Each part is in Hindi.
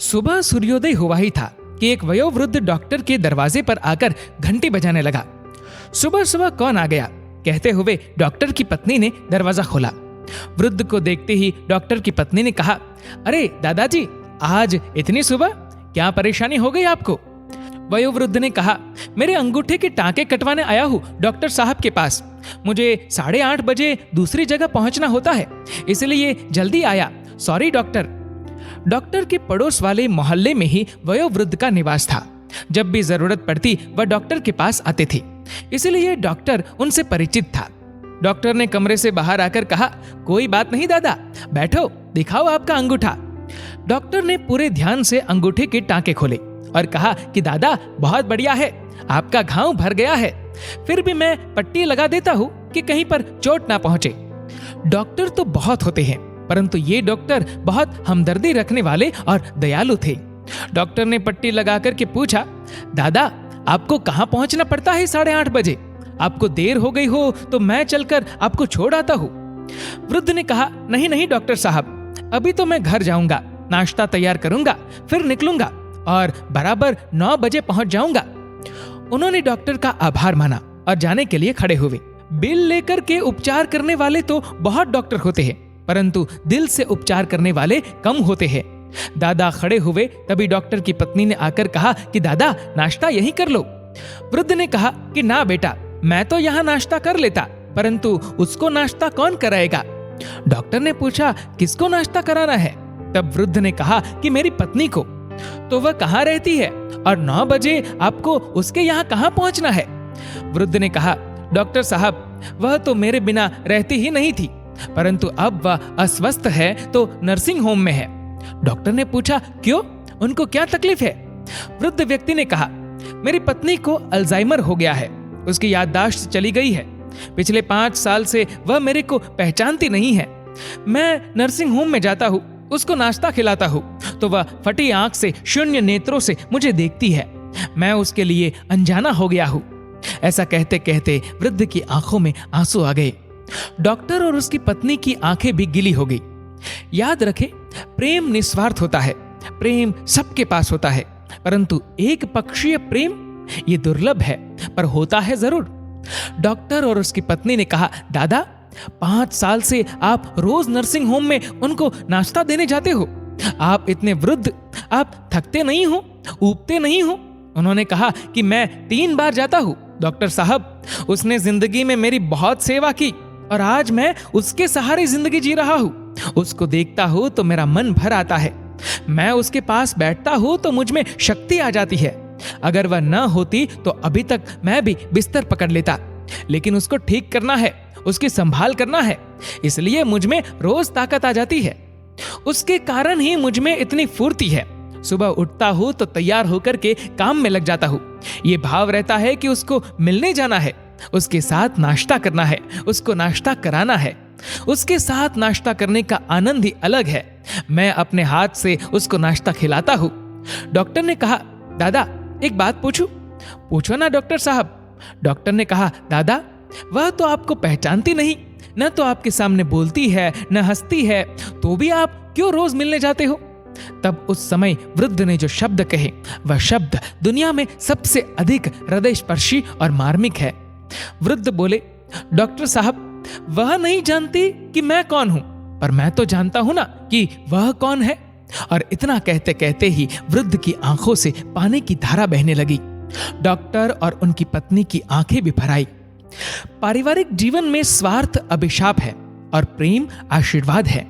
सुबह सूर्योदय हुआ ही था कि एक वयोवृद्ध डॉक्टर के दरवाजे पर आकर घंटी बजाने लगा। सुबह सुबह कौन आ गया, कहते हुए डॉक्टर की पत्नी ने दरवाजा खोला। वृद्ध को देखते ही डॉक्टर की पत्नी ने कहा, अरे दादाजी, आज इतनी सुबह, क्या परेशानी हो गई आपको? वयोवृद्ध ने कहा, मेरे अंगूठे के टांके कटवाने आया हूँ डॉक्टर साहब के पास। मुझे 8:30 बजे दूसरी जगह पहुंचना होता है, इसलिए जल्दी आया। Sorry doctor. डॉक्टर के पड़ोस वाले मोहल्ले में ही वयोवृद्ध का निवास था। जब भी जरूरत पड़ती वह डॉक्टर के पास आते थे, इसलिए डॉक्टर उनसे परिचित था। डॉक्टर ने कमरे से बाहर आकर कहा, कोई बात नहीं दादा, बैठो, दिखाओ आपका अंगूठा। डॉक्टर ने पूरे ध्यान से अंगूठे के टांके खोले और कहा कि दादा, बहुत बढ़िया है, आपका घाव भर गया है, फिर भी मैं पट्टी लगा देता हूँ कि कहीं पर चोट ना पहुंचे। डॉक्टर तो बहुत होते हैं, परंतु ये डॉक्टर बहुत हमदर्दी रखने वाले और दयालु थे। डॉक्टर ने पट्टी लगाकर के पूछा, दादा, आपको कहाँ पहुंचना पड़ता है 8:30 बजे? आपको देर हो गई हो तो मैं चलकर आपको छोड़ आता हूँ। वृद्ध ने कहा, नहीं नहीं डॉक्टर साहब, अभी तो मैं घर जाऊंगा, नाश्ता तैयार करूंगा, फिर निकलूंगा और बराबर 9 बजे पहुंच जाऊंगा। उन्होंने डॉक्टर का आभार माना और जाने के लिए खड़े हुए। बिल लेकर के उपचार करने वाले तो बहुत डॉक्टर होते हैं, परंतु दिल से उपचार करने वाले कम होते हैं। दादा खड़े हुए, तभी डॉक्टर की पत्नी ने आकर कहा कि दादा, नाश्ता यहीं कर लो। वृद्ध ने कहा कि ना बेटा, मैं तो यहाँ नाश्ता कर लेता, परंतु उसको नाश्ता कौन कराएगा? डॉक्टर ने पूछा, किसको नाश्ता कराना है? तब वृद्ध ने कहा कि मेरी पत्नी को। तो वह कहाँ रहती है और 9 बजे आपको उसके यहाँ कहाँ पहुँचना है? वृद्ध ने कहा, डॉक्टर साहब, वह तो मेरे बिना रहती ही नहीं थी, परंतु अब वह अस्वस्थ है तो नर्सिंग होम में है। डॉक्टर ने पूछा, क्यों, उनको क्या तकलीफ है? वृद्ध व्यक्ति ने कहा, मेरी पत्नी को अल्जाइमर हो गया है, उसकी याददाश्त चली गई है। पिछले 5 साल से वह मेरे को पहचानती नहीं है। मैं नर्सिंग होम में जाता हूँ, उसको नाश्ता खिलाता हूँ तो वह फटी आंख से, शून्य नेत्रों से मुझे देखती है। मैं उसके लिए अनजाना हो गया हूँ। ऐसा कहते कहते वृद्ध की आंखों में आंसू आ गए। डॉक्टर और उसकी पत्नी की आंखें भी गीली हो गई। याद रखें, प्रेम निस्वार्थ होता है, प्रेम सबके पास होता है, परंतु एक पक्षीय प्रेम ये दुर्लभ है, पर होता है जरूर। डॉक्टर और उसकी पत्नी ने कहा, दादा, 5 साल से आप रोज नर्सिंग होम में उनको नाश्ता देने जाते हो। आप इतने वृद्ध, आप थकते नहीं हो, ऊबते नहीं हो? उन्होंने कहा कि मैं 3 बार जाता हूँ डॉक्टर साहब, उसने जिंदगी में मेरी बहुत सेवा की और आज मैं उसके सहारे जिंदगी जी रहा हूँ। उसको देखता हूँ तो मेरा मन भर आता है। मैं उसके पास बैठता हूँ तो मुझ में शक्ति आ जाती है। अगर वह न होती तो अभी तक मैं भी बिस्तर पकड़ लेता, लेकिन उसको ठीक करना है, उसकी संभाल करना है, इसलिए मुझ में रोज ताकत आ जाती है। उसके कारण ही मुझ में इतनी फुर्ती है। सुबह उठता हूँ तो तैयार होकर के काम में लग जाता हूँ। ये भाव रहता है कि उसको मिलने जाना है, उसके साथ नाश्ता करना है, उसको नाश्ता कराना है। उसके साथ नाश्ता करने का आनंद ही अलग है। मैं अपने हाथ से उसको नाश्ता खिलाता हूँ। डॉक्टर ने कहा, दादा, एक बात पूछूं? पूछो ना डॉक्टर साहब। डॉक्टर ने कहा, दादा, वह तो आपको पहचानती नहीं, न तो आपके सामने बोलती है, न हंसती है, तो भी आप क्यों रोज मिलने जाते हो? तब उस समय वृद्ध ने जो शब्द कहे, वह शब्द दुनिया में सबसे अधिक हृदयस्पर्शी और मार्मिक है। वृद्ध बोले, डॉक्टर साहब, वह नहीं जानती कि मैं कौन हूं, पर मैं तो जानता हूं ना कि वह कौन है। और इतना कहते कहते ही वृद्ध की आंखों से पानी की धारा बहने लगी। डॉक्टर और उनकी पत्नी की आंखें भी भर आई। पारिवारिक जीवन में स्वार्थ अभिशाप है और प्रेम आशीर्वाद है।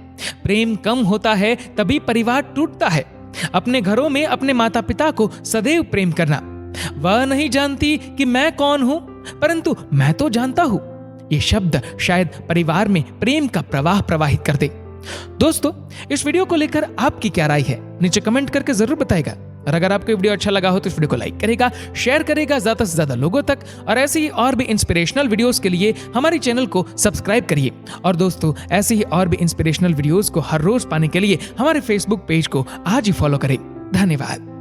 प्रेम कम होता है तभी परिवार टूटता है। अपने घरों में अपने माता पिता को सदैव प्रेम करना। वह नहीं जानती कि मैं कौन हूं, परंतु मैं तो जानता हूं। ये शब्द शायद परिवार में प्रेम का प्रवाह प्रवाहित कर दे। दोस्तों, इस वीडियो को लेकर आपकी क्या राय है, नीचे कमेंट करके जरूर बताएगा। और अगर आपको वीडियो अच्छा लगा हो तो इस वीडियो को लाइक करेगा, शेयर करेगा ज्यादा से ज्यादा लोगों तक। और ऐसे ही और भी इंस्पिरेशनल वीडियोस के लिए हमारे चैनल को सब्सक्राइब करिए। और दोस्तों, ऐसे ही और भी इंस्पिरेशनल वीडियोस को हर रोज पाने के लिए हमारे फेसबुक पेज को आज ही फॉलो करें। धन्यवाद।